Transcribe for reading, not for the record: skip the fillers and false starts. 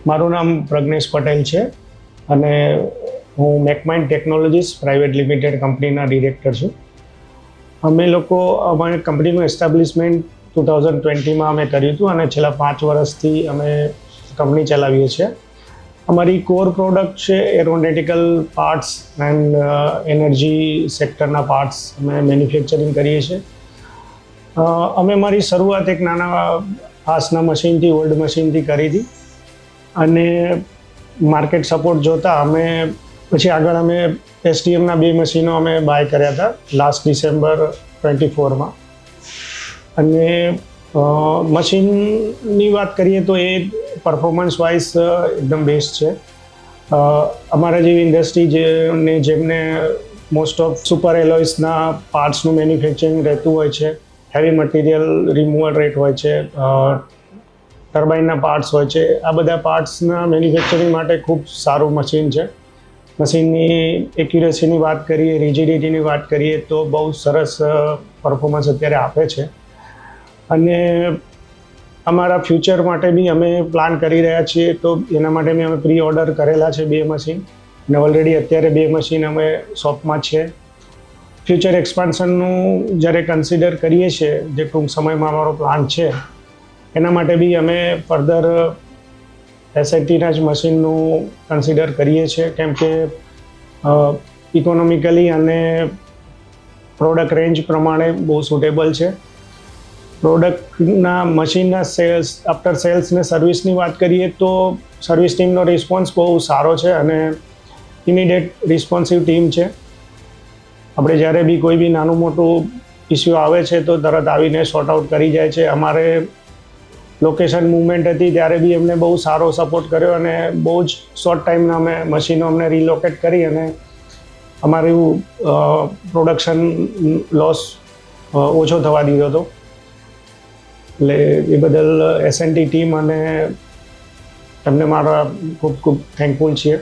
મારું નામ પ્રજ્ઞેશ પટેલ છે અને હું મેકમાઇન્ડ ટેકનોલોજીસ પ્રાઇવેટ લિમિટેડ કંપનીના ડિરેક્ટર છું. અમે લોકો અમારી કંપનીનું એસ્ટાબ્લિશમેન્ટ 2020માં અમે કર્યું હતું અને છેલ્લા 5 વર્ષથી અમે કંપની ચલાવીએ છીએ. અમારી કોર પ્રોડક્ટ છે એરોનોટિકલ પાર્ટ્સ એન્ડ એનર્જી સેક્ટરના પાર્ટ્સ અમે મેન્યુફેક્ચરિંગ કરીએ છીએ. અમે મારી શરૂઆત એક નાના હાસના મશીનથી ઓલ્ડ મશીનથી કરી હતી અને માર્કેટ સપોર્ટ જોતા અમે પછી આગળ અમે એસટીએમના 2 મશીનો અમે બાય કર્યા હતા લાસ્ટ ડિસેમ્બર 24માં. અને મશીનની વાત કરીએ તો એ પરફોર્મન્સ વાઇઝ એકદમ બેસ્ટ છે. અમારા જેવી ઇન્ડસ્ટ્રી જેમને મોસ્ટ ઓફ સુપર એલોઇસના પાર્ટ્સનું મેન્યુફેક્ચરિંગ રહેતું હોય છે, હેવી મટીરિયલ રિમૂવલ રેટ હોય છે, ટર્બાઇનના પાર્ટ્સ હોય છે, આ બધા પાર્ટ્સના મેન્યુફેક્ચરિંગ માટે ખૂબ સારું મશીન છે. મશીનની એક્યુરેસીની વાત કરીએ, રિજિડિટીની વાત કરીએ તો બહુ સરસ પરફોર્મન્સ અત્યારે આપે છે. અને અમારા ફ્યુચર માટે બી અમે પ્લાન કરી રહ્યા છીએ, તો એના માટે બી અમે પ્રી ઓર્ડર કરેલા છે 2 મશીન અને ઓલરેડી અત્યારે 2 મશીન અમે શોપમાં છે. ફ્યુચર એક્સપાન્શનનું જ્યારે કન્સિડર કરીએ છીએ, જે ટૂંક સમયમાં અમારો પ્લાન છે, એના માટે બી અમે ફર્ધર એસઆઈટીના જ મશીનનું કન્સિડર કરીએ છીએ, કેમ કે ઇકોનોમિકલી અને પ્રોડક્ટ રેન્જ પ્રમાણે બહુ સુટેબલ છે. પ્રોડક્ટના મશીનના સેલ્સ આફ્ટર સેલ્સ ને સર્વિસની વાત કરીએ તો સર્વિસ ટીમનો રિસ્પોન્સ બહુ સારો છે અને ઇમિડિયેટ રિસ્પોન્સિવ ટીમ છે. આપણે જ્યારે બી કોઈ બી નાનું મોટું ઇસ્યુ આવે છે તો તરત આવીને સોર્ટ આઉટ કરી જાય છે. અમારે લોકેશન મૂવમેન્ટ હતી ત્યારે બી એમને બહુ સારો સપોર્ટ કર્યો અને બહુ જ શોર્ટ ટાઈમના અમે મશીનો અમને રિલોકેટ કરી અને અમારું પ્રોડક્શન લોસ ઓછો થવા દીધો હતો. એટલે એ બદલ એસએનટી ટીમ અને એમને મારા ખૂબ ખૂબ થેન્કફુલ છીએ.